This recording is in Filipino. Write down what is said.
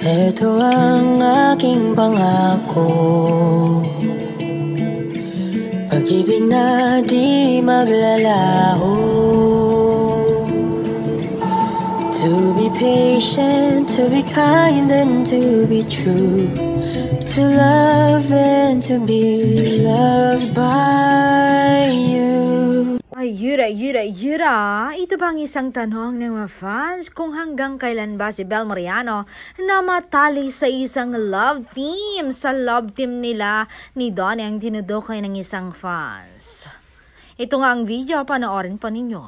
Ito ang aking pangako, pag-ibig na di maglalaho. To be patient, to be kind and to be true, to love and to be loved by you. Ay, yura. Ito bang isang tanong ng mga fans kung hanggang kailan ba si Bel Mariano na matali sa isang love team nila ni Donnie ang tinutukoy ng isang fans. Ito nga ang video, panoorin pa ninyo.